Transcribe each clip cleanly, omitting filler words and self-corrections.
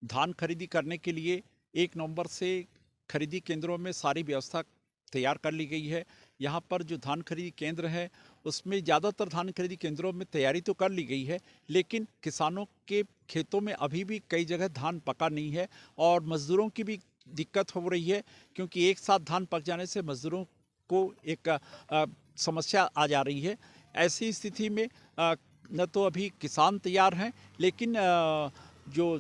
धान खरीदी करने के लिए 1 नवंबर से खरीदी केंद्रों में सारी व्यवस्था तैयार कर ली गई है। यहाँ पर जो धान खरीदी केंद्र है उसमें ज़्यादातर धान खरीदी केंद्रों में तैयारी तो कर ली गई है, लेकिन किसानों के खेतों में अभी भी कई जगह धान पका नहीं है और मज़दूरों की भी दिक्कत हो रही है, क्योंकि एक साथ धान पक जाने से मज़दूरों को एक समस्या आ जा रही है। ऐसी स्थिति में न तो अभी किसान तैयार हैं, लेकिन जो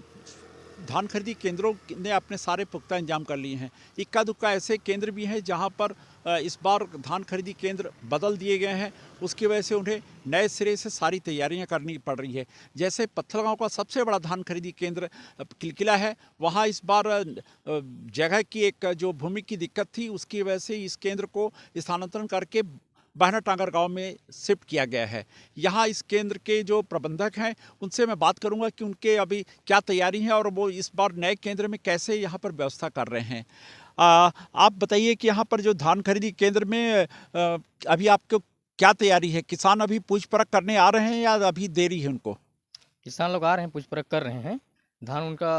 धान खरीदी केंद्रों ने अपने सारे पुख्ता इंतजाम कर लिए हैं। इक्का दुक्का ऐसे केंद्र भी हैं जहां पर इस बार धान खरीदी केंद्र बदल दिए गए हैं, उसकी वजह से उन्हें नए सिरे से सारी तैयारियां करनी पड़ रही है। जैसे पत्थलगांव का सबसे बड़ा धान खरीदी केंद्र किलकिला है, वहां इस बार जगह की एक जो भूमि की दिक्कत थी उसकी वजह से इस केंद्र को स्थानांतरण करके बहना टांगर गांव में शिफ्ट किया गया है। यहाँ इस केंद्र के जो प्रबंधक हैं उनसे मैं बात करूंगा कि उनके अभी क्या तैयारी है और वो इस बार नए केंद्र में कैसे यहाँ पर व्यवस्था कर रहे हैं। आप बताइए कि यहाँ पर जो धान खरीदी केंद्र में अभी आपको क्या तैयारी है? किसान अभी पूछ परख करने आ रहे हैं या अभी देरी है उनको? किसान लोग आ रहे हैं, पूछ परख कर रहे हैं। धान उनका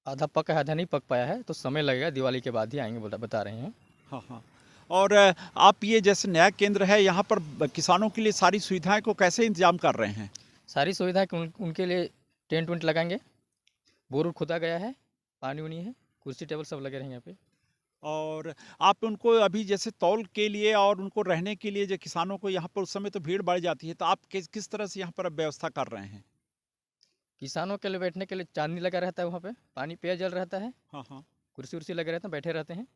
आधा पका है, आधा नहीं पक पाया है, तो समय लगेगा, दिवाली के बाद ही आएंगे बता रहे हैं। हाँ हाँ। और आप ये जैसे नया केंद्र है यहाँ पर किसानों के लिए सारी सुविधाएं को कैसे इंतजाम कर रहे हैं? सारी सुविधाएं उनके लिए टेंट वेंट लगाएंगे, बोर खुदा गया है, पानी उनी है, कुर्सी टेबल सब लगे रहेंगे यहाँ पे। और आप उनको अभी जैसे तौल के लिए और उनको रहने के लिए जो किसानों को यहाँ पर उस समय तो भीड़ बढ़ जाती है, तो आप किस तरह से यहाँ पर व्यवस्था कर रहे हैं? किसानों के लिए बैठने के लिए चांदनी लगा रहता है, वहाँ पे पानी पेयजल रहता है। हाँ हाँ। कुर्सी उर्सी लगे रहते हैं, बैठे रहते हैं,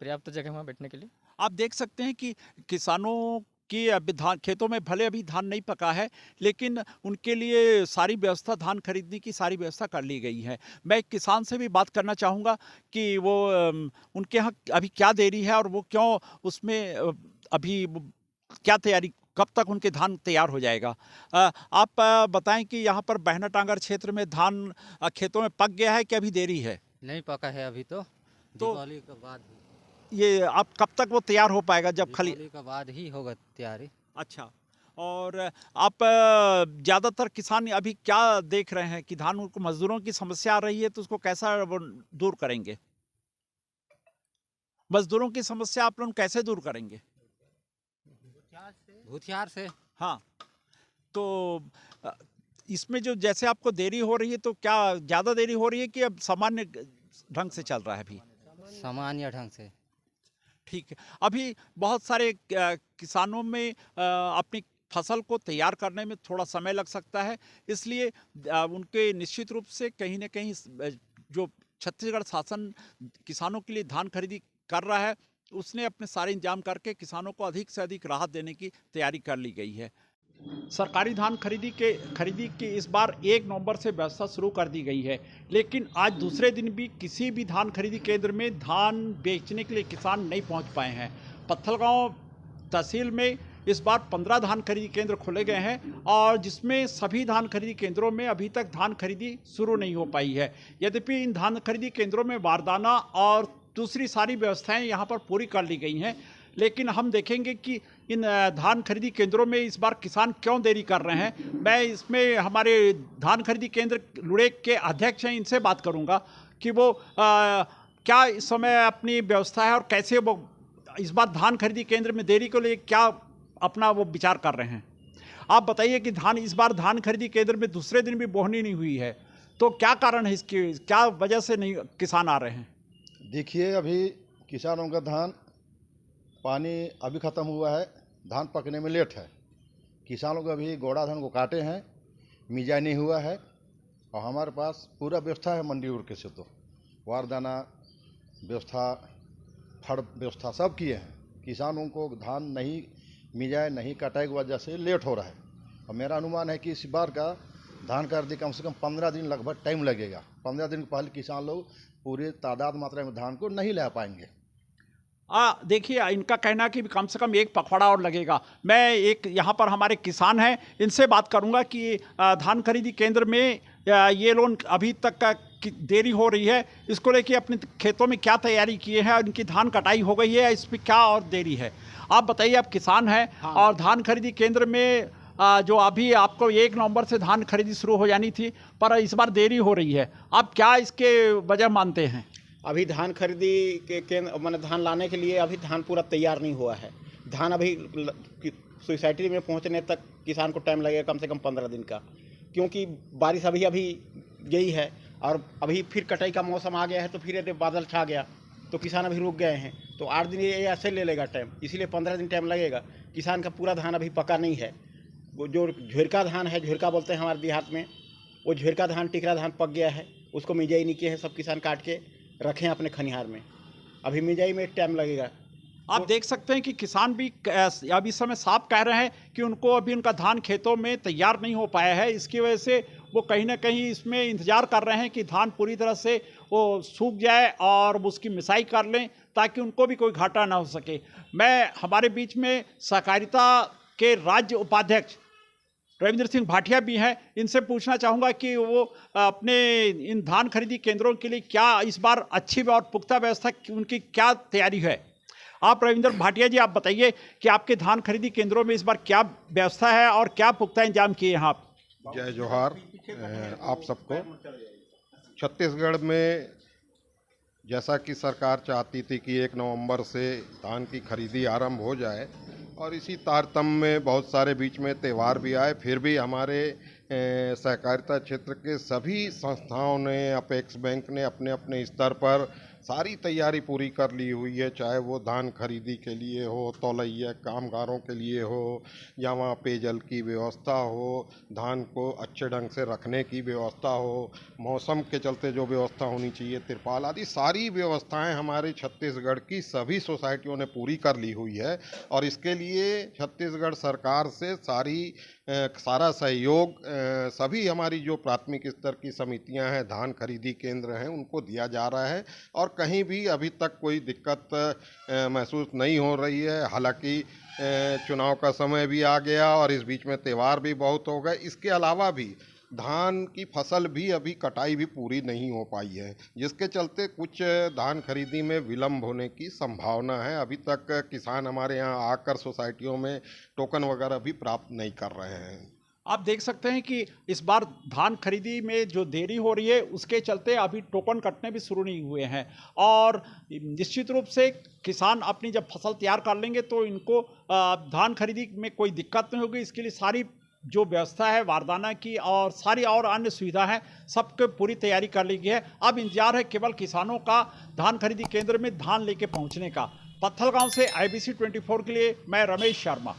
पर्याप्त जगह वहाँ बैठने के लिए। आप देख सकते हैं कि किसानों की अभी धान खेतों में भले अभी धान नहीं पका है, लेकिन उनके लिए सारी व्यवस्था धान खरीदने की सारी व्यवस्था कर ली गई है। मैं एक किसान से भी बात करना चाहूँगा कि वो उनके यहाँ अभी क्या देरी है और वो क्यों उसमें अभी क्या तैयारी, कब तक उनके धान तैयार हो जाएगा? आप बताएं कि यहाँ पर बहना टांगर क्षेत्र में धान खेतों में पक गया है कि अभी देरी है? नहीं पका है अभी तो दिवाली के बाद ये आप कब तक वो तैयार हो पाएगा? जब खाली दिवाली के बाद ही होगा तैयारी। अच्छा। और आप ज़्यादातर किसान अभी क्या देख रहे हैं कि धान उनको मजदूरों की समस्या आ रही है, तो उसको कैसा वो दूर करेंगे? मजदूरों की समस्या आप लोग कैसे दूर करेंगे? भूथियार से। हाँ, तो इसमें जो जैसे आपको देरी हो रही है, तो क्या ज़्यादा देरी हो रही है कि अब सामान्य ढंग से चल रहा है अभी? सामान्य ढंग से। ठीक है। अभी बहुत सारे किसानों में अपनी फसल को तैयार करने में थोड़ा समय लग सकता है, इसलिए उनके निश्चित रूप से कहीं न कहीं जो छत्तीसगढ़ शासन किसानों के लिए धान खरीदी कर रहा है, उसने अपने सारे इंतजाम करके किसानों को अधिक से अधिक राहत देने की तैयारी कर ली गई है। सरकारी धान खरीदी की इस बार 1 नवंबर से व्यवस्था शुरू कर दी गई है, लेकिन आज दूसरे दिन भी किसी भी धान खरीदी केंद्र में धान बेचने के लिए किसान नहीं पहुंच पाए हैं। पत्थलगांव तहसील में इस बार 15 धान खरीदी केंद्र खोले गए हैं और जिसमें सभी धान खरीदी केंद्रों में अभी तक धान खरीदी शुरू नहीं हो पाई है। यद्यपि इन धान खरीदी केंद्रों में बारदाना और दूसरी सारी व्यवस्थाएं यहाँ पर पूरी कर ली गई हैं, लेकिन हम देखेंगे कि इन धान खरीदी केंद्रों में इस बार किसान क्यों देरी कर रहे हैं। मैं इसमें हमारे धान खरीदी केंद्र लुड़ेक के अध्यक्ष हैं, इनसे बात करूंगा कि वो क्या इस समय अपनी व्यवस्था है और कैसे वो इस बार धान खरीदी केंद्र में देरी को लेकर क्या अपना वो विचार कर रहे हैं। आप बताइए कि इस बार धान खरीदी केंद्र में दूसरे दिन भी बोहनी नहीं हुई है, तो क्या कारण है इसकी, क्या वजह से नहीं किसान आ रहे हैं? देखिए, अभी किसानों का धान पानी अभी ख़त्म हुआ है, धान पकने में लेट है। किसानों को अभी गोड़ा धान को काटे हैं, मिजाई नहीं हुआ है और हमारे पास पूरा व्यवस्था है मंडी उर्के से, तो वारदाना व्यवस्था, फड़ व्यवस्था सब किए हैं। किसानों को धान नहीं मिजाए नहीं कटाई की वजह से लेट हो रहा है और मेरा अनुमान है कि इस बार का धान खरीदी कम से कम 15 दिन लगभग टाइम लगेगा। 15 दिन के पहले किसान लोग पूरे तादाद मात्रा में धान को नहीं ला पाएंगे। देखिए, इनका कहना कि कम से कम 1 पखवाड़ा और लगेगा। मैं एक यहाँ पर हमारे किसान हैं, इनसे बात करूँगा कि धान खरीदी केंद्र में ये लोग अभी तक का देरी हो रही है, इसको लेके अपने खेतों में क्या तैयारी किए हैं और इनकी धान कटाई हो गई है, इस पर क्या और देरी है? आप बताइए, आप किसान हैं। हाँ। और धान खरीदी केंद्र में जो अभी आपको 1 नवंबर से धान खरीदी शुरू हो जानी थी, पर इस बार देरी हो रही है, आप क्या इसके वजह मानते हैं? अभी धान खरीदी के केंद्र मैंने धान लाने के लिए अभी धान पूरा तैयार नहीं हुआ है। धान अभी सोसाइटी में पहुंचने तक किसान को टाइम लगेगा कम से कम 15 दिन का, क्योंकि बारिश अभी गई है और अभी फिर कटाई का मौसम आ गया है, तो फिर यदि बादल छा गया तो किसान अभी रुक गए हैं, तो 8 दिन ये ऐसे ले लेगा टाइम, इसीलिए 15 दिन टाइम लगेगा। किसान का पूरा धान अभी पका नहीं है। वो जो झुरका धान है, झुरका बोलते हैं हमारे देहात में, वो झुरका धान टिकरा धान पक गया है, उसको मिजाई नहीं किए हैं, सब किसान काट के रखे हैं अपने खनिहार में, अभी मिजाई में टाइम लगेगा। आप देख सकते हैं कि किसान भी अब इस समय साफ कह रहे हैं कि उनको अभी उनका धान खेतों में तैयार नहीं हो पाया है। इसकी वजह से वो कहीं ना कहीं इसमें इंतजार कर रहे हैं कि धान पूरी तरह से वो सूख जाए और उसकी मिसाई कर लें, ताकि उनको भी कोई घाटा ना हो सके। मैं हमारे बीच में सहकारिता के राज्य उपाध्यक्ष रविंद्र सिंह भाटिया भी हैं, इनसे पूछना चाहूँगा कि वो अपने इन धान खरीदी केंद्रों के लिए क्या इस बार अच्छी और पुख्ता व्यवस्था उनकी क्या तैयारी है। आप रविंद्र भाटिया जी, आप बताइए कि आपके धान खरीदी केंद्रों में इस बार क्या व्यवस्था है और क्या पुख्ता इंतजाम किए हैं आप? जय जोहार आप सबको। छत्तीसगढ़ में जैसा कि सरकार चाहती थी कि 1 नवंबर से धान की खरीदी आरंभ हो जाए, और इसी तारतम्य में बहुत सारे बीच में त्यौहार भी आए, फिर भी हमारे सहकारिता क्षेत्र के सभी संस्थाओं ने, अपेक्स बैंक ने अपने अपने स्तर पर सारी तैयारी पूरी कर ली हुई है, चाहे वो धान खरीदी के लिए हो, तौलैया कामगारों के लिए हो, या वहाँ पेयजल की व्यवस्था हो, धान को अच्छे ढंग से रखने की व्यवस्था हो, मौसम के चलते जो व्यवस्था होनी चाहिए, तिरपाल आदि सारी व्यवस्थाएं हमारे छत्तीसगढ़ की सभी सोसाइटियों ने पूरी कर ली हुई है। और इसके लिए छत्तीसगढ़ सरकार से सारा सहयोग सभी हमारी जो प्राथमिक स्तर की समितियां हैं, धान खरीदी केंद्र हैं, उनको दिया जा रहा है, और कहीं भी अभी तक कोई दिक्कत महसूस नहीं हो रही है। हालांकि चुनाव का समय भी आ गया और इस बीच में त्यौहार भी बहुत हो गए। इसके अलावा भी धान की फसल भी अभी कटाई भी पूरी नहीं हो पाई है, जिसके चलते कुछ धान खरीदी में विलम्ब होने की संभावना है। अभी तक किसान हमारे यहाँ आकर सोसाइटियों में टोकन वगैरह भी प्राप्त नहीं कर रहे हैं। आप देख सकते हैं कि इस बार धान खरीदी में जो देरी हो रही है, उसके चलते अभी टोकन कटने भी शुरू नहीं हुए हैं, और निश्चित रूप से किसान अपनी जब फसल तैयार कर लेंगे तो इनको धान खरीदी में कोई दिक्कत नहीं होगी। इसके लिए सारी जो व्यवस्था है वारदाना की और सारी और अन्य सुविधा है, सबके पूरी तैयारी कर ली गई है। अब इंतजार है केवल किसानों का धान खरीदी केंद्र में धान लेके पहुंचने का। पत्थलगांव से IBC 24 के लिए मैं रमेश शर्मा।